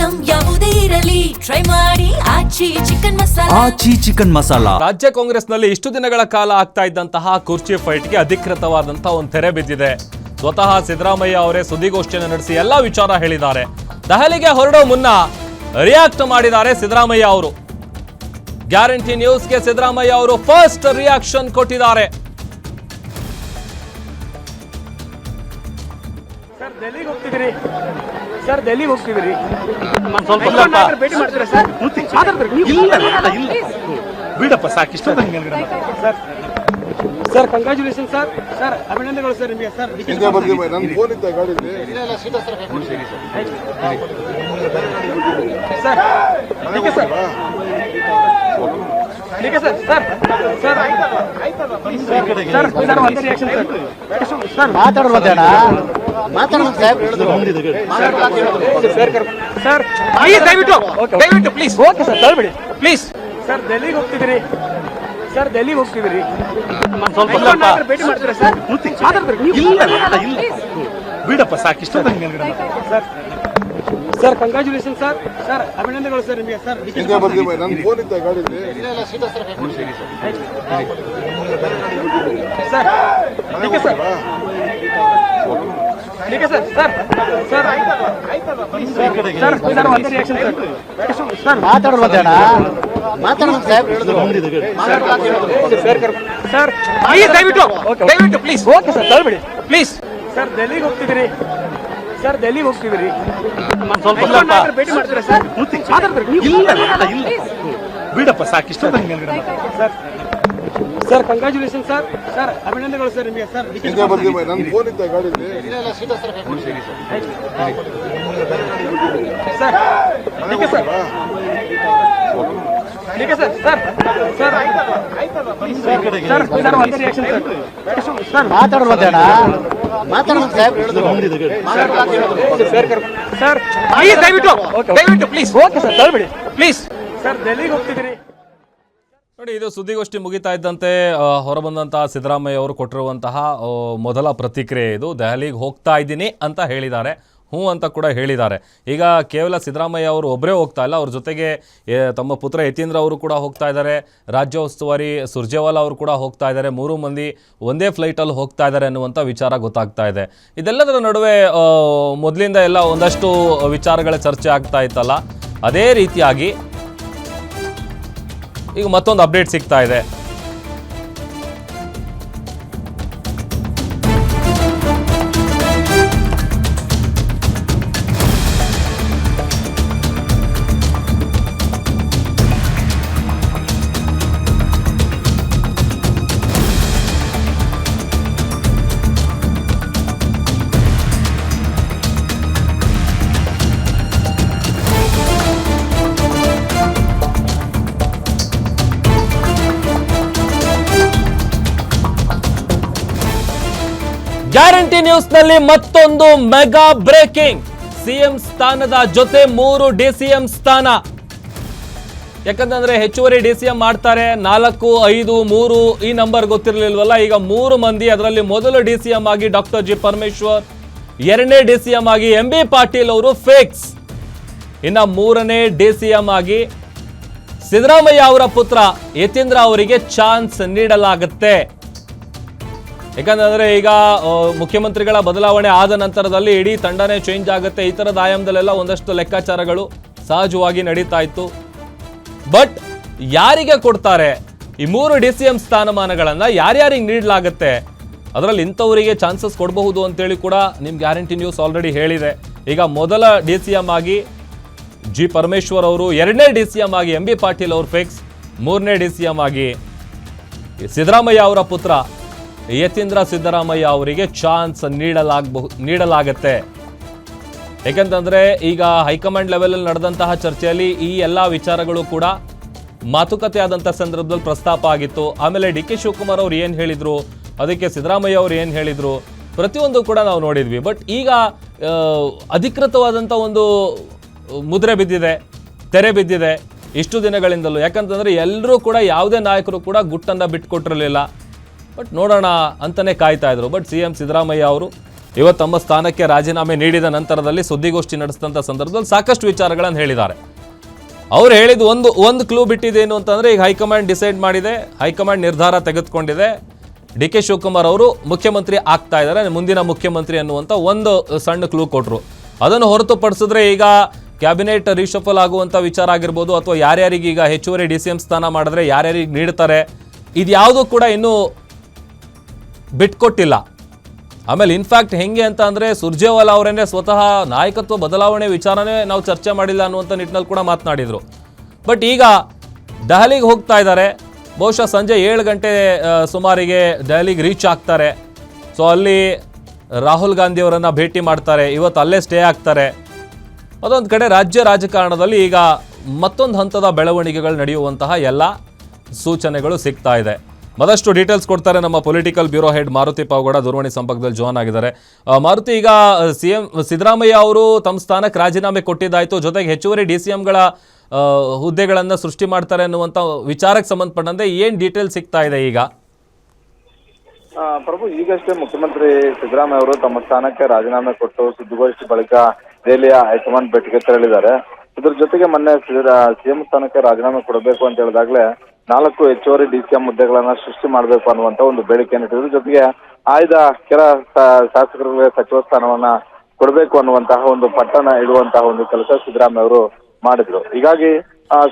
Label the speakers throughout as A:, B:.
A: Item ಯಾವುದೇ ಇರಲಿ try ಮಾಡಿ ಆಚಿ ಚಿಕನ್ ಮಸಾಲಾ.
B: ಆಚಿ ಚಿಕನ್ ಮಸಾಲಾ.
C: ರಾಜ್ಯ ಕಾಂಗ್ರೆಸ್ನಲ್ಲಿ ಇಷ್ಟು ದಿನಗಳ ಕಾಲ ಆಗ್ತಾ ಇದ್ದಂತಹ ಕುರ್ಚಿ ಫೈಟ್ಗೆ ಅಧಿಕೃತವಾದಂತಹ ಒಂದು ತೆರೆ ಬಿದ್ದಿದೆ. ಸ್ವತಃ ಸಿದ್ದರಾಮಯ್ಯ ಅವರೇ ಸುದ್ದಿಗೋಷ್ಠಿಯನ್ನು ನಡೆಸಿ ಎಲ್ಲ ವಿಚಾರ ಹೇಳಿದ್ದಾರೆ. ದೆಹಲಿಗೆ ಹೊರಡೋ ಮುನ್ನ ರಿಯಾಕ್ಟ್ ಮಾಡಿದ್ದಾರೆ ಸಿದ್ದರಾಮಯ್ಯ ಅವರು. ಗ್ಯಾರಂಟಿ ನ್ಯೂಸ್ಗೆ ಸಿದ್ದರಾಮಯ್ಯ ಅವರು ಫಸ್ಟ್ ರಿಯಾಕ್ಷನ್ ಕೊಟ್ಟಿದ್ದಾರೆ.
D: ಸರ್ ಡೆಲ್ಲಿಗೆ ಹೋಗ್ತಿದ್ರಿ ಭೇಟಿ ಮಾಡ್ತೀರಾ ಸರ್?
E: ಬಿಡಪ್ಪ ಸಾಕಿಷ್ಟ
D: ಸರ್ ಕಂಗ್ರಾಚುಲೇಷನ್ ಸರ್. ಸರ್ ಅಭಿನಂದನೆಗಳು ಸರ್ ನಿಮಗೆ ಸರ್.
F: ನನ್ನ ಫೋನ್ ಇತ್ತ ಗಾಡಿಯಲ್ಲಿ
D: ಸರ್ ठीक है सर सर सर सर ಒಂದು ರಿಯಾಕ್ಷನ್ ಸರ್. ಸರ್
G: ಮಾತಾಡೋಣ ಸಾಹೇಬ್
D: ಸರ್
C: ದಯವಿಟ್ಟು ಪ್ಲೀಸ್
D: ಓಕೆ ಸರ್ ತಳ್ಬಿಡಿ
C: ಪ್ಲೀಸ್.
D: ಸರ್ ಡೆಲ್ಲಿಗೆ ಹೋಗ್ತಿದ್ರಿ ಭೇಟಿ ಮಾಡ್ತೀರಾ ಸರ್?
E: ಬಿಡಪ್ಪ ಸಾಕಿಷ್ಟ
D: sir sir congratulation sir. Sir ಅಭಿನಂದನೆಗಳು ಸರ್ ನಿಮಗೆ ಸರ್.
F: ನನ್ನ ಫೋನ್ ಇತ್ತ ಗಾಡಿಯಲ್ಲಿ
D: ಸರ್ ठीक है सर सर सर सर ಒಂದು ರಿಯಾಕ್ಷನ್ ಸರ್. ಸರ್
G: ಮಾತಾಡೋಣ ಸಾಹೇಬ್
D: ಸರ್
C: ದಯವಿಟ್ಟು ಪ್ಲೀಸ್
D: ಓಕೆ ಸರ್ ತಳ್ಬಿಡಿ
C: ಪ್ಲೀಸ್.
D: ಸರ್ ಡೆಲ್ಲಿಗೆ ಹೋಗ್ತಿದ್ರಿ ಭೇಟಿ ಮಾಡ್ತೀರಾ ಸರ್?
E: ಬಿಡಪ್ಪ ಸಾಕಿಷ್ಟ
D: sir sir congratulation sir. Sir ಅಭಿನಂದನೆಗಳು ಸರ್ ನಿಮಗೆ ಸರ್.
F: ನನ್ನ ಫೋನ್ ಇತ್ತ ಗಾಡಿಯಲ್ಲಿ
D: ಸರ್ ठीक है सर सर सर सर ಒಂದು ರಿಯಾಕ್ಷನ್ ಸರ್. ಸರ್
G: ಮಾತಾಡೋಣ ಸಾಹೇಬ್
D: ಸರ್
C: ದಯವಿಟ್ಟು ಪ್ಲೀಸ್
D: ಓಕೆ ಸರ್ ತಳ್ಬಿಡಿ
C: ಪ್ಲೀಸ್.
D: ಸರ್ ಡೆಲ್ಲಿಗೆ ಹೋಗ್ತಿದ್ರಿ.
C: ನೋಡಿ, ಇದು ಸುದ್ದಿಗೋಷ್ಠಿ ಮುಗಿತಾ ಇದ್ದಂತೆ ಹೊರಬಂದಂತಹ ಸಿದ್ದರಾಮಯ್ಯ ಅವರು ಕೊಟ್ಟಿರುವಂತಹ ಮೊದಲ ಪ್ರತಿಕ್ರಿಯೆ ಇದು. ದೆಹಲಿಗೆ ಹೋಗ್ತಾ ಇದ್ದೀನಿ ಅಂತ ಹೇಳಿದ್ದಾರೆ, ಹ್ಞೂ ಅಂತ ಕೂಡ ಹೇಳಿದ್ದಾರೆ. ಈಗ ಕೇವಲ ಸಿದ್ದರಾಮಯ್ಯ ಅವರು ಒಬ್ಬರೇ ಹೋಗ್ತಾ ಇಲ್ಲ, ಅವ್ರ ಜೊತೆಗೆ ತಮ್ಮ ಪುತ್ರ ಯತೀಂದ್ರ ಅವರು ಕೂಡ ಹೋಗ್ತಾ ಇದ್ದಾರೆ, ರಾಜ್ಯ ಉಸ್ತುವಾರಿ ಸುರ್ಜೇವಾಲಾ ಅವರು ಕೂಡ ಹೋಗ್ತಾ ಇದ್ದಾರೆ. 3 ಮಂದಿ ಒಂದೇ ಫ್ಲೈಟಲ್ಲಿ ಹೋಗ್ತಾ ಇದ್ದಾರೆ ಅನ್ನುವಂಥ ವಿಚಾರ ಗೊತ್ತಾಗ್ತಾ ಇದೆ. ಇದೆಲ್ಲದರ ನಡುವೆ ಮೊದಲಿಂದ ಎಲ್ಲ ಒಂದಷ್ಟು ವಿಚಾರಗಳ ಚರ್ಚೆ ಆಗ್ತಾ ಇತ್ತಲ್ಲ, ಅದೇ ರೀತಿಯಾಗಿ ಈಗ ಮತ್ತೊಂದು ಅಪ್ಡೇಟ್ ಸಿಗ್ತಾ ಇದೆ. ಗ್ಯಾರಂಟಿ ನ್ಯೂಸ್ನಲ್ಲಿ ಮತ್ತೊಂದು ಮೆಗಾ ಬ್ರೇಕಿಂಗ್. ಸಿಎಂ ಸ್ಥಾನದ ಜೊತೆ 3 ಡಿಸಿಎಂ ಸ್ಥಾನ. ಯಾಕಂತಂದ್ರೆ ಹೆಚ್ಚುವರಿ ಡಿಸಿಎಂ ಮಾಡ್ತಾರೆ, 4, 5, 3 ಈ ನಂಬರ್ ಗೊತ್ತಿರಲಿಲ್ವಲ್ಲ. ಈಗ 3 ಮಂದಿ, ಅದರಲ್ಲಿ ಮೊದಲು ಡಿಸಿಎಂ ಆಗಿ ಡಾಕ್ಟರ್ ಜಿ ಪರಮೇಶ್ವರ್, 2ನೇ ಡಿಸಿಎಂ ಆಗಿ MB ಪಾಟೀಲ್ ಅವರು ಫಿಕ್ಸ್. ಇನ್ನು 3ನೇ ಡಿಸಿಎಂ ಆಗಿ ಸಿದ್ದರಾಮಯ್ಯ ಅವರ ಪುತ್ರ ಯತೀಂದ್ರ ಅವರಿಗೆ ಚಾನ್ಸ್ ನೀಡಲಾಗುತ್ತೆ. ಯಾಕಂದ್ರೆ ಈಗ ಮುಖ್ಯಮಂತ್ರಿಗಳ ಬದಲಾವಣೆ ಆದ ನಂತರದಲ್ಲಿ ಇಡೀ ತಂಡನೇ ಚೇಂಜ್ ಆಗುತ್ತೆ. ಈ ಥರದ ಆಯಾಮದಲ್ಲೆಲ್ಲ ಒಂದಷ್ಟು ಲೆಕ್ಕಾಚಾರಗಳು ಸಹಜವಾಗಿ ನಡೀತಾ ಇತ್ತು. ಬಟ್ ಯಾರಿಗೆ ಕೊಡ್ತಾರೆ ಈ 3 ಡಿಸಿಎಂ ಸ್ಥಾನಮಾನಗಳನ್ನ, ಯಾರ್ಯಾರಿಗೆ ನೀಡಲಾಗುತ್ತೆ, ಅದರಲ್ಲಿ ಇಂಥವರಿಗೆ ಚಾನ್ಸಸ್ ಕೊಡಬಹುದು ಅಂತೇಳಿ ಕೂಡ ನಿಮ್ಮ ಗ್ಯಾರಂಟಿ ನ್ಯೂಸ್ ಆಲ್ರೆಡಿ ಹೇಳಿದೆ. ಈಗ ಮೊದಲ ಡಿಸಿಎಂ ಆಗಿ ಜಿ ಪರಮೇಶ್ವರ್ ಅವರು, 2ನೇ ಡಿಸಿಎಂ ಆಗಿ MB ಪಾಟೀಲ್ ಅವರು ಫಿಕ್ಸ್, 3ನೇ ಡಿಸಿಎಂ ಆಗಿ ಸಿದ್ದರಾಮಯ್ಯ ಅವರ ಪುತ್ರ ಯತೀಂದ್ರ ಸಿದ್ದರಾಮಯ್ಯ ಅವರಿಗೆ ಚಾನ್ಸ್ ನೀಡಲಾಗತ್ತೆ. ಯಾಕಂತಂದ್ರೆ ಈಗ ಹೈಕಮಾಂಡ್ ಲೆವೆಲ್ ನಡೆದಂತಹ ಚರ್ಚೆಯಲ್ಲಿ ಈ ಎಲ್ಲ ವಿಚಾರಗಳು ಕೂಡ ಮಾತುಕತೆ ಆದಂತಹ ಸಂದರ್ಭದಲ್ಲಿ ಪ್ರಸ್ತಾಪ ಆಗಿತ್ತು. ಆಮೇಲೆ ಡಿ ಕೆ ಶಿವಕುಮಾರ್ ಅವರು ಏನು ಹೇಳಿದ್ರು, ಅದಕ್ಕೆ ಸಿದ್ದರಾಮಯ್ಯ ಅವರು ಏನು ಹೇಳಿದ್ರು, ಪ್ರತಿಯೊಂದು ಕೂಡ ನಾವು ನೋಡಿದ್ವಿ. ಬಟ್ ಈಗ ಅಧಿಕೃತವಾದಂಥ ಒಂದು ಮುದ್ರೆ ಬಿದ್ದಿದೆ, ತೆರೆ ಬಿದ್ದಿದೆ ಇಷ್ಟು ದಿನಗಳಿಂದಲೂ. ಯಾಕಂತಂದರೆ ಎಲ್ಲರೂ ಕೂಡ, ಯಾವುದೇ ನಾಯಕರು ಕೂಡ ಗುಟ್ಟನ್ನು ಬಿಟ್ಟುಕೊಟ್ಟಿರಲಿಲ್ಲ. ಬಟ್ ನೋಡೋಣ ಅಂತಲೇ ಕಾಯ್ತಾ ಇದ್ರು. ಬಟ್ CM ಸಿದ್ದರಾಮಯ್ಯ ಅವರು ಇವತ್ತು ತಮ್ಮ ಸ್ಥಾನಕ್ಕೆ ರಾಜೀನಾಮೆ ನೀಡಿದ ನಂತರದಲ್ಲಿ ಸುದ್ದಿಗೋಷ್ಠಿ ನಡೆಸಿದಂಥ ಸಂದರ್ಭದಲ್ಲಿ ಸಾಕಷ್ಟು ವಿಚಾರಗಳನ್ನು ಹೇಳಿದ್ದಾರೆ. ಅವ್ರು ಹೇಳಿದ ಒಂದು ಕ್ಲೂ ಬಿಟ್ಟಿದ್ದೇನು ಅಂತಂದರೆ, ಈಗ ಹೈಕಮಾಂಡ್ ಡಿಸೈಡ್ ಮಾಡಿದೆ, ಹೈಕಮಾಂಡ್ ನಿರ್ಧಾರ ತೆಗೆದುಕೊಂಡಿದೆ, ಡಿ ಕೆ ಶಿವಕುಮಾರ್ ಅವರು ಮುಖ್ಯಮಂತ್ರಿ ಆಗ್ತಾ ಇದ್ದಾರೆ, ಮುಂದಿನ ಮುಖ್ಯಮಂತ್ರಿ ಅನ್ನುವಂಥ ಒಂದು ಸಣ್ಣ ಕ್ಲೂ ಕೊಟ್ಟರು. ಅದನ್ನು ಹೊರತುಪಡಿಸಿದ್ರೆ ಈಗ ಕ್ಯಾಬಿನೆಟ್ ರಿಶಫಲ್ ಆಗುವಂಥ ವಿಚಾರ ಆಗಿರ್ಬೋದು, ಅಥವಾ ಯಾರ್ಯಾರಿಗೆ ಈಗ ಹೆಚ್ಚುವರಿ DCM ಸ್ಥಾನ ಮಾಡಿದ್ರೆ ಯಾರ್ಯಾರಿಗೆ ನೀಡ್ತಾರೆ, ಇದ್ಯಾವುದೂ ಕೂಡ ಇನ್ನೂ ಬಿಟ್ಕೊಟ್ಟಿಲ್ಲ. ಆಮೇಲೆ ಇನ್ಫ್ಯಾಕ್ಟ್ ಹೆಂಗೆ ಅಂತ ಅಂದರೆ, ಸುರ್ಜೇವಾಲಾ ಅವರೇನೆ ಸ್ವತಃ ನಾಯಕತ್ವ ಬದಲಾವಣೆ ವಿಚಾರನೇ ನಾವು ಚರ್ಚೆ ಮಾಡಿಲ್ಲ ಅನ್ನುವಂಥ ನಿಟ್ಟಿನಲ್ಲಿ ಕೂಡ ಮಾತನಾಡಿದರು. ಬಟ್ ಈಗ ದೆಹಲಿಗೆ ಹೋಗ್ತಾ ಇದ್ದಾರೆ, ಬಹುಶಃ ಸಂಜೆ 7 ಗಂಟೆ ಸುಮಾರಿಗೆ ದೆಹಲಿಗೆ ರೀಚ್ ಆಗ್ತಾರೆ. ಸೊ ಅಲ್ಲಿ ರಾಹುಲ್ ಗಾಂಧಿಯವರನ್ನು ಭೇಟಿ ಮಾಡ್ತಾರೆ, ಇವತ್ತು ಅಲ್ಲೇ ಸ್ಟೇ ಆಗ್ತಾರೆ. ಅದೊಂದು ಕಡೆ ರಾಜ್ಯ ರಾಜಕಾರಣದಲ್ಲಿ ಈಗ ಮತ್ತೊಂದು ಹಂತದ ಬೆಳವಣಿಗೆಗಳು ನಡೆಯುವಂತಹ ಎಲ್ಲ ಸೂಚನೆಗಳು ಸಿಗ್ತಾ ಇದೆ. ಮತ್ತಷ್ಟು ಡೀಟೇಲ್ಸ್ ಕೊಡ್ತಾರೆ ನಮ್ಮ political bureau head Maruti Pavagowda, ದೂರವಾಣಿ ಸಂಪರ್ಕದಲ್ಲಿ ಜಾಯ್ನ್ ಆಗಿದ್ದಾರೆ. ಮಾರುತಿ, ಈಗ CM ಸಿದ್ದರಾಮಯ್ಯ ಅವರು ತಮ್ಮ ಸ್ಥಾನಕ್ಕೆ ರಾಜೀನಾಮೆ ಕೊಟ್ಟಿದ್ದಾಯಿತು, ಜೊತೆಗೆ ಹೆಚ್ಚುವರಿ DCMಗಳ ಹುದ್ದೆಗಳನ್ನು ಸೃಷ್ಟಿ ಮಾಡ್ತಾರೆ ಅನ್ನುವಂಥ ವಿಚಾರಕ್ಕೆ ಸಂಬಂಧಪಟ್ಟಂತೆ ಏನು ಡೀಟೇಲ್ಸ್ ಸಿಗ್ತಾ ಇದೆ ಈಗ?
B: ಪ್ರಭು, ಈಗಷ್ಟೇ ಮುಖ್ಯಮಂತ್ರಿ ಸಿದ್ದರಾಮಯ್ಯ ಅವರು ತಮ್ಮ ಸ್ಥಾನಕ್ಕೆ ರಾಜೀನಾಮೆ ಕೊಟ್ಟು ಸುದ್ದಿಗೋಷ್ಠಿ ಬಳಿಕ ದೆಹಲಿಯ ಹೈಕಮಾಂಡ್ ಭೇಟಿಗೆ ತೆರಳಿದ್ದಾರೆ. ಇದ್ರ ಜೊತೆಗೆ ಮೊನ್ನೆ CM ಸ್ಥಾನಕ್ಕೆ ರಾಜೀನಾಮೆ ಕೊಡಬೇಕು ಅಂತ ಹೇಳಿದಾಗಲೇ 4 ಹೆಚ್ಚುವರಿ DCM ಹುದ್ದೆಗಳನ್ನ ಸೃಷ್ಟಿ ಮಾಡಬೇಕು ಅನ್ನುವಂತ ಒಂದು ಬೇಡಿಕೆಯನ್ನು ಇಟ್ಟಿದ್ರು. ಜೊತೆಗೆ ಆಯ್ದ ಕೆಲ ಶಾಸಕರಿಗೆ ಸಚಿವ ಸ್ಥಾನವನ್ನ ಕೊಡಬೇಕು ಅನ್ನುವಂತಹ ಒಂದು ಪಟ್ಟಣ ಇಡುವಂತಹ ಒಂದು ಕೆಲಸ ಸಿದ್ದರಾಮಯ್ಯ ಅವರು ಮಾಡಿದ್ರು. ಹೀಗಾಗಿ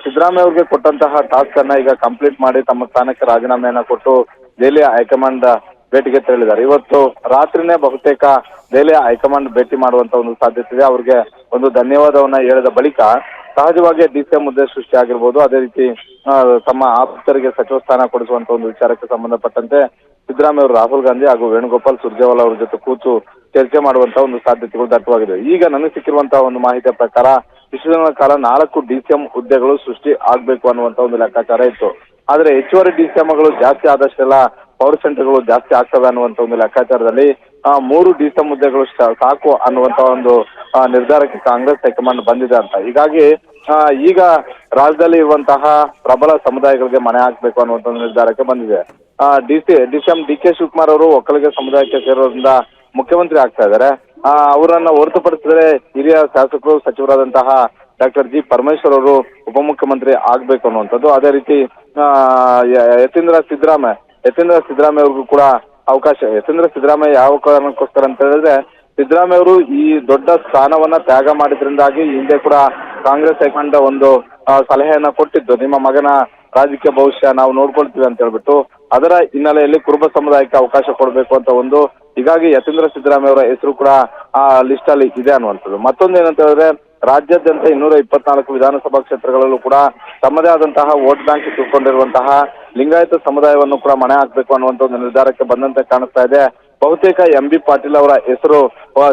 B: ಸಿದ್ದರಾಮಯ್ಯ ಅವರಿಗೆ ಕೊಟ್ಟಂತಹ ಟಾಸ್ಕ್ ಅನ್ನ ಈಗ ಕಂಪ್ಲೀಟ್ ಮಾಡಿ ತಮ್ಮ ಸ್ಥಾನಕ್ಕೆ ರಾಜೀನಾಮೆಯನ್ನ ಕೊಟ್ಟು ದೆಹಲಿಯ ಹೈಕಮಾಂಡ್ ಭೇಟಿಗೆ ತೆರಳಿದ್ದಾರೆ. ಇವತ್ತು ರಾತ್ರಿನೇ ಬಹುತೇಕ ದೆಹಲಿಯ ಹೈಕಮಾಂಡ್ ಭೇಟಿ ಮಾಡುವಂತ ಒಂದು ಸಾಧ್ಯತೆ ಇದೆ. ಅವ್ರಿಗೆ ಒಂದು ಧನ್ಯವಾದವನ್ನ ಹೇಳಿದ ಬಳಿಕ ಸಹಜವಾಗಿ DCM ಹುದ್ದೆ ಸೃಷ್ಟಿ ಆಗಿರ್ಬೋದು, ಅದೇ ರೀತಿ ತಮ್ಮ ಆಪ್ತರಿಗೆ ಸಚಿವ ಸ್ಥಾನ ಕೊಡಿಸುವಂತ ಒಂದು ವಿಚಾರಕ್ಕೆ ಸಂಬಂಧಪಟ್ಟಂತೆ ಸಿದ್ದರಾಮಯ್ಯ ಅವರು ರಾಹುಲ್ ಗಾಂಧಿ ಹಾಗೂ ವೇಣುಗೋಪಾಲ್ ಸುರ್ಜೇವಾಲಾ ಅವರ ಜೊತೆ ಕೂತು ಚರ್ಚೆ ಮಾಡುವಂತ ಒಂದು ಸಾಧ್ಯತೆಗಳು ದಟ್ಟವಾಗಿದೆ. ಈಗ ನನಗೆ ಸಿಕ್ಕಿರುವಂತಹ ಒಂದು ಮಾಹಿತಿಯ ಪ್ರಕಾರ ಇಷ್ಟು ದಿನಗಳ ಕಾಲ 4 DCM ಹುದ್ದೆಗಳು ಸೃಷ್ಟಿ ಆಗ್ಬೇಕು ಅನ್ನುವಂತ ಒಂದು ಲೆಕ್ಕಾಚಾರ ಇತ್ತು. ಆದ್ರೆ ಹೆಚ್ಚುವರಿ DCMಗಳು ಜಾಸ್ತಿ ಆದಷ್ಟೆಲ್ಲ ಪವರ್ ಸೆಂಟರ್ಗಳು ಜಾಸ್ತಿ ಆಗ್ತವೆ ಅನ್ನುವಂತ ಒಂದು ಲೆಕ್ಕಾಚಾರದಲ್ಲಿ 3 DCM ಹುದ್ದೆಗಳು ಸಾಕು ಅನ್ನುವಂತ ಒಂದು ನಿರ್ಧಾರಕ್ಕೆ ಕಾಂಗ್ರೆಸ್ ಹೈಕಮಾಂಡ್ ಬಂದಿದೆ ಅಂತ. ಹೀಗಾಗಿ ಈಗ ರಾಜ್ಯದಲ್ಲಿ ಇರುವಂತಹ ಪ್ರಬಲ ಸಮುದಾಯಗಳಿಗೆ ಮನೆ ಹಾಕ್ಬೇಕು ಅನ್ನುವಂತ ಒಂದು ನಿರ್ಧಾರಕ್ಕೆ ಬಂದಿದೆ. DCM ಡಿ ಕೆ ಶಿವಕುಮಾರ್ ಅವರು ಒಕ್ಕಲಿಗ ಸಮುದಾಯಕ್ಕೆ ಸೇರೋದ್ರಿಂದ ಮುಖ್ಯಮಂತ್ರಿ ಆಗ್ತಾ ಇದ್ದಾರೆ. ಅವರನ್ನ ಹೊರತುಪಡಿಸಿದರೆ ಹಿರಿಯ ಶಾಸಕರು ಸಚಿವರಾದಂತಹ ಡಾಕ್ಟರ್ ಜಿ ಪರಮೇಶ್ವರ್ ಅವರು ಉಪಮುಖ್ಯಮಂತ್ರಿ ಆಗ್ಬೇಕು ಅನ್ನುವಂಥದ್ದು. ಅದೇ ರೀತಿ ಯತೀಂದ್ರ ಸಿದ್ದರಾಮಯ್ಯ ಅವ್ರಿಗೂ ಕೂಡ ಅವಕಾಶ. ಯತೀಂದ್ರ ಸಿದ್ದರಾಮಯ್ಯ ಯಾವ ಕಾರಣಕ್ಕೋಸ್ಕರ ಅಂತ ಹೇಳಿದ್ರೆ, ಸಿದ್ದರಾಮಯ್ಯ ಅವರು ಈ ದೊಡ್ಡ ಸ್ಥಾನವನ್ನ ತ್ಯಾಗ ಮಾಡಿದ್ರಿಂದಾಗಿ ಹಿಂದೆ ಕೂಡ ಕಾಂಗ್ರೆಸ್ ಹೈಕಮಾಂಡ್ ಒಂದು ಸಲಹೆಯನ್ನ ಕೊಟ್ಟಿದ್ದು, ನಿಮ್ಮ ಮಗನ ರಾಜಕೀಯ ಭವಿಷ್ಯ ನಾವು ನೋಡ್ಕೊಳ್ತೀವಿ ಅಂತ ಹೇಳ್ಬಿಟ್ಟು. ಅದರ ಹಿನ್ನೆಲೆಯಲ್ಲಿ ಕುರುಬ ಸಮುದಾಯಕ್ಕೆ ಅವಕಾಶ ಕೊಡಬೇಕು ಅಂತ ಒಂದು, ಹೀಗಾಗಿ ಯತೀಂದ್ರ ಸಿದ್ದರಾಮಯ್ಯ ಅವರ ಹೆಸರು ಕೂಡ ಆ ಲಿಸ್ಟ್ ಅಲ್ಲಿ ಇದೆ ಅನ್ನುವಂಥದ್ದು. ಮತ್ತೊಂದು ಏನಂತ ಹೇಳಿದ್ರೆ, ರಾಜ್ಯಾದ್ಯಂತ 224 ವಿಧಾನಸಭಾ ಕ್ಷೇತ್ರಗಳಲ್ಲೂ ಕೂಡ ತಮ್ಮದೇ ಆದಂತಹ ವೋಟ್ ಬ್ಯಾಂಕ್ ತಿಳ್ಕೊಂಡಿರುವಂತಹ ಲಿಂಗಾಯತ ಸಮುದಾಯವನ್ನು ಕೂಡ ಮನೆ ಹಾಕ್ಬೇಕು ಅನ್ನುವಂಥ ಒಂದು ನಿರ್ಧಾರಕ್ಕೆ ಬಂದಂತೆ ಕಾಣಿಸ್ತಾ ಇದೆ. ಬಹುತೇಕ MB ಪಾಟೀಲ್ ಅವರ ಹೆಸರು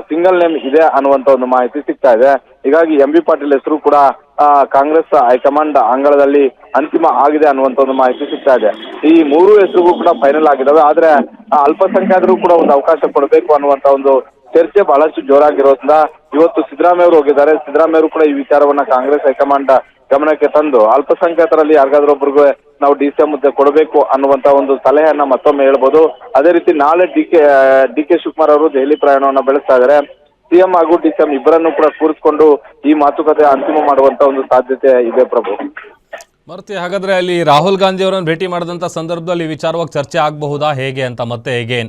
B: ಸಿಂಗಲ್ ನೇಮ್ ಇದೆ ಅನ್ನುವಂತ ಒಂದು ಮಾಹಿತಿ ಸಿಗ್ತಾ ಇದೆ. ಹೀಗಾಗಿ MB ಪಾಟೀಲ್ ಹೆಸರು ಕೂಡ ಕಾಂಗ್ರೆಸ್ ಹೈಕಮಾಂಡ್ ಅಂಗಳದಲ್ಲಿ ಅಂತಿಮ ಆಗಿದೆ ಅನ್ನುವಂತ ಒಂದು ಮಾಹಿತಿ ಸಿಗ್ತಾ ಇದೆ. ಈ 3 ಹೆಸರುಗೂ ಕೂಡ ಫೈನಲ್ ಆಗಿದಾವೆ. ಆದ್ರೆ ಅಲ್ಪಸಂಖ್ಯಾತರು ಕೂಡ ಒಂದು ಅವಕಾಶ ಕೊಡಬೇಕು ಅನ್ನುವಂತ ಒಂದು ಚರ್ಚೆ ಬಹಳಷ್ಟು ಜೋರಾಗಿರೋದ್ರಿಂದ ಇವತ್ತು ಸಿದ್ದರಾಮಯ್ಯ ಅವರು ಹೋಗಿದ್ದಾರೆ. ಸಿದ್ದರಾಮಯ್ಯ ಅವರು ಕೂಡ ಈ ವಿಚಾರವನ್ನ ಕಾಂಗ್ರೆಸ್ ಹೈಕಮಾಂಡ್ ಗಮನಕ್ಕೆ ತಂದು ಅಲ್ಪಸಂಖ್ಯಾತರಲ್ಲಿ ಯಾರಿಗಾದ್ರೊಬ್ಬರಿಗೆ ನಾವು DCM ಹುದ್ದೆ ಕೊಡಬೇಕು ಅನ್ನುವಂತ ಒಂದು ಸಲಹೆಯನ್ನ ಮತ್ತೊಮ್ಮೆ ಹೇಳ್ಬೋದು. ಅದೇ ರೀತಿ ನಾಳೆ ಡಿ ಕೆ ಶಿವಕುಮಾರ್ ಅವರು ದೆಹಲಿ ಪ್ರಯಾಣವನ್ನ ಬೆಳೆಸ್ತಾ ಇದ್ದಾರೆ. CM ಹಾಗೂ DCM ಇಬ್ಬರನ್ನು ಕೂಡ ಕೂರಿಸಿಕೊಂಡು ಈ ಮಾತುಕತೆ ಅಂತಿಮ ಮಾಡುವಂತ ಒಂದು ಸಾಧ್ಯತೆ ಇದೆ. ಪ್ರಭು,
C: ಮಾರುತಿ, ಹಾಗಾದ್ರೆ ಅಲ್ಲಿ ರಾಹುಲ್ ಗಾಂಧಿ ಅವರನ್ನು ಭೇಟಿ ಮಾಡಿದಂತ ಸಂದರ್ಭದಲ್ಲಿ ವಿಚಾರವಾಗಿ ಚರ್ಚೆ ಆಗಬಹುದಾ, ಹೇಗೆ ಅಂತ ಮತ್ತೆ ಹೇಗೆ?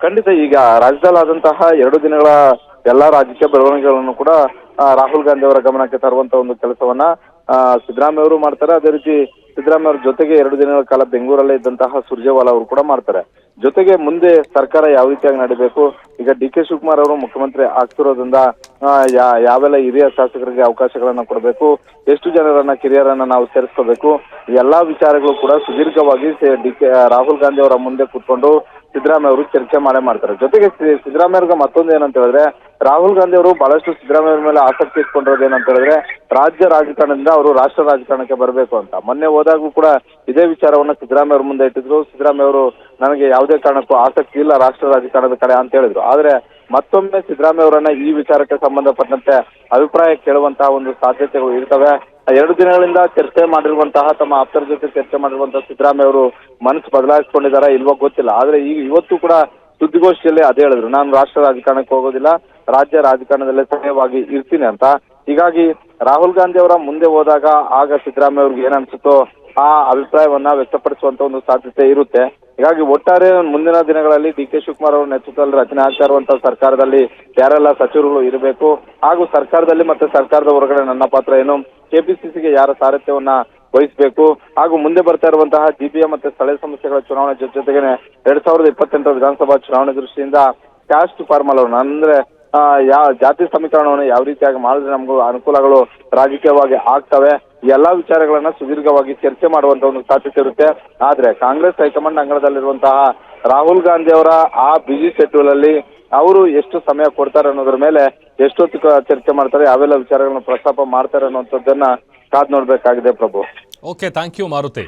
B: ಖಂಡಿತ. ಈಗ ರಾಜ್ಯದಲ್ಲಾದಂತಹ 2 ದಿನಗಳ ಎಲ್ಲಾ ರಾಜಕೀಯ ಬೆಳವಣಿಗೆಗಳನ್ನು ಕೂಡ ರಾಹುಲ್ ಗಾಂಧಿ ಅವರ ಗಮನಕ್ಕೆ ತರುವಂತ ಒಂದು ಕೆಲಸವನ್ನ ಸಿದ್ದರಾಮಯ್ಯ ಅವರು ಮಾಡ್ತಾರೆ. ಅದೇ ರೀತಿ ಸಿದ್ದರಾಮಯ್ಯ ಅವರ ಜೊತೆಗೆ 2 ದಿನಗಳ ಕಾಲ ಬೆಂಗಳೂರಲ್ಲೇ ಇದ್ದಂತಹ ಸುರ್ಜೇವಾಲಾ ಅವರು ಕೂಡ ಮಾಡ್ತಾರೆ. ಜೊತೆಗೆ ಮುಂದೆ ಸರ್ಕಾರ ಯಾವ ರೀತಿಯಾಗಿ ನಡೀಬೇಕು, ಈಗ ಡಿ ಕೆ ಶಿವಕುಮಾರ್ ಅವರು ಮುಖ್ಯಮಂತ್ರಿ ಆಗ್ತಿರೋದ್ರಿಂದ ಯಾವೆಲ್ಲ ಹಿರಿಯ ಶಾಸಕರಿಗೆ ಅವಕಾಶಗಳನ್ನ ಕೊಡಬೇಕು, ಎಷ್ಟು ಜನರನ್ನ ಕಿರಿಯರನ್ನ ನಾವು ಸೇರಿಸ್ಕೋಬೇಕು, ಎಲ್ಲಾ ವಿಚಾರಗಳು ಕೂಡ ಸುದೀರ್ಘವಾಗಿ ರಾಹುಲ್ ಗಾಂಧಿ ಅವರ ಮುಂದೆ ಕೂತ್ಕೊಂಡು ಸಿದ್ದರಾಮಯ್ಯ ಅವರು ಚರ್ಚೆ ಮಾಡ್ತಾರೆ. ಜೊತೆಗೆ ಸಿದ್ದರಾಮಯ್ಯ ಅವ್ರಿಗೆ ಮತ್ತೊಂದು ಏನಂತ ಹೇಳಿದ್ರೆ, ರಾಹುಲ್ ಗಾಂಧಿ ಅವರು ಬಹಳಷ್ಟು ಸಿದ್ದರಾಮಯ್ಯ ಮೇಲೆ ಆಸಕ್ತಿ ಇಟ್ಕೊಂಡಿರೋದು ಏನಂತ ಹೇಳಿದ್ರೆ, ರಾಜ್ಯ ರಾಜಕಾರಣದಿಂದ ಅವರು ರಾಷ್ಟ್ರ ರಾಜಕಾರಣಕ್ಕೆ ಬರಬೇಕು ಅಂತ. ಮೊನ್ನೆ ಹೋದಾಗೂ ಕೂಡ ಇದೇ ವಿಚಾರವನ್ನ ಸಿದ್ದರಾಮಯ್ಯ ಅವ್ರ ಮುಂದೆ ಇಟ್ಟಿದ್ರು. ಸಿದ್ದರಾಮಯ್ಯ ಅವರು ನನಗೆ ಯಾವುದೇ ಕಾರಣಕ್ಕೂ ಆಸಕ್ತಿ ಇಲ್ಲ ರಾಷ್ಟ್ರ ರಾಜಕಾರಣದ ಕಡೆ ಅಂತ ಹೇಳಿದ್ರು. ಆದ್ರೆ ಮತ್ತೊಮ್ಮೆ ಸಿದ್ದರಾಮಯ್ಯ ಅವರನ್ನ ಈ ವಿಚಾರಕ್ಕೆ ಸಂಬಂಧಪಟ್ಟಂತೆ ಅಭಿಪ್ರಾಯ ಕೇಳುವಂತಹ ಒಂದು ಸಾಧ್ಯತೆಗಳು ಇರ್ತವೆ. 2 ದಿನಗಳಿಂದ ಚರ್ಚೆ ಮಾಡಿರುವಂತಹ ತಮ್ಮ ಆಪ್ತರ ಜೊತೆ ಚರ್ಚೆ ಮಾಡಿರುವಂತಹ ಸಿದ್ದರಾಮಯ್ಯ ಅವರು ಮನಸ್ಸು ಬದಲಾಯಿಸಿಕೊಂಡಿದ್ದಾರಾ ಇಲ್ವೋ ಗೊತ್ತಿಲ್ಲ. ಆದ್ರೆ ಈಗ ಇವತ್ತು ಕೂಡ ಸುದ್ದಿಗೋಷ್ಠಿಯಲ್ಲಿ ಅದೇ ಹೇಳಿದ್ರು, ನಾನು ರಾಷ್ಟ್ರ ರಾಜಕಾರಣಕ್ಕೆ ಹೋಗೋದಿಲ್ಲ, ರಾಜ್ಯ ರಾಜಕಾರಣದಲ್ಲೇ ಸಕ್ರಿಯವಾಗಿ ಇರ್ತೀನಿ ಅಂತ. ಹೀಗಾಗಿ ರಾಹುಲ್ ಗಾಂಧಿ ಅವರ ಮುಂದೆ ಹೋದಾಗ ಆಗ ಸಿದ್ದರಾಮಯ್ಯ ಅವ್ರಿಗೆ ಏನ್ ಅನ್ಸುತ್ತೋ ಆ ಅಭಿಪ್ರಾಯವನ್ನ ವ್ಯಕ್ತಪಡಿಸುವಂತ ಒಂದು ಸಾಧ್ಯತೆ ಇರುತ್ತೆ. ಹೀಗಾಗಿ ಒಟ್ಟಾರೆ ಮುಂದಿನ ದಿನಗಳಲ್ಲಿ ಡಿ ಕೆ ಶಿವಕುಮಾರ್ ಅವರ ನೇತೃತ್ವದಲ್ಲಿ ರಚನೆ ಆಗ್ತಾ ಇರುವಂತಹ ಸರ್ಕಾರದಲ್ಲಿ ಯಾರೆಲ್ಲ ಸಚಿವರುಗಳು ಇರಬೇಕು, ಹಾಗೂ ಸರ್ಕಾರದಲ್ಲಿ ಮತ್ತೆ ಸರ್ಕಾರದ ಹೊರಗಡೆ ನನ್ನ ಪಾತ್ರ ಏನು, ಕೆಪಿಸಿಸಿಗೆ ಯಾರ ಸಾರಥ್ಯವನ್ನ ವಹಿಸಬೇಕು, ಹಾಗೂ ಮುಂದೆ ಬರ್ತಾ ಇರುವಂತಹ ಜಿಬಿಎ ಮತ್ತೆ ಸ್ಥಳೀಯ ಸಂಸ್ಥೆಗಳ ಚುನಾವಣೆ ಜೊತೆಗೆ 2028 ವಿಧಾನಸಭಾ ಚುನಾವಣೆ ದೃಷ್ಟಿಯಿಂದ ಕ್ಯಾಸ್ಟ್ ಫಾರ್ಮಲ್ ಅಂದ್ರೆ ಜಾತಿ ಸಮೀಕರಣವನ್ನು ಯಾವ ರೀತಿಯಾಗಿ ಮಾಡಿದ್ರೆ ನಮಗೂ ಅನುಕೂಲಗಳು ರಾಜಕೀಯವಾಗಿ ಆಗ್ತವೆ, ಎಲ್ಲಾ ವಿಚಾರಗಳನ್ನ ಸುದೀರ್ಘವಾಗಿ ಚರ್ಚೆ ಮಾಡುವಂತ ಒಂದು ಸಾಧ್ಯತೆ ಇರುತ್ತೆ. ಆದ್ರೆ ಕಾಂಗ್ರೆಸ್ ಹೈಕಮಾಂಡ್ ಅಂಗಳದಲ್ಲಿರುವಂತಹ ರಾಹುಲ್ ಗಾಂಧಿ ಅವರ ಆ ಬಿಸಿ ಶೆಡ್ಯೂಲ್ ಅಲ್ಲಿ ಅವರು ಎಷ್ಟು ಸಮಯ ಕೊಡ್ತಾರೆ ಅನ್ನೋದ್ರ ಮೇಲೆ ಎಷ್ಟೊತ್ತು ಚರ್ಚೆ ಮಾಡ್ತಾರೆ, ಯಾವೆಲ್ಲ ವಿಚಾರಗಳನ್ನ ಪ್ರಸ್ತಾಪ ಮಾಡ್ತಾರೆ ಅನ್ನುವಂಥದ್ದನ್ನ ಕಾದ್ ನೋಡ್ಬೇಕಾಗಿದೆ Prabhu.
C: Okay, thank you Maruti.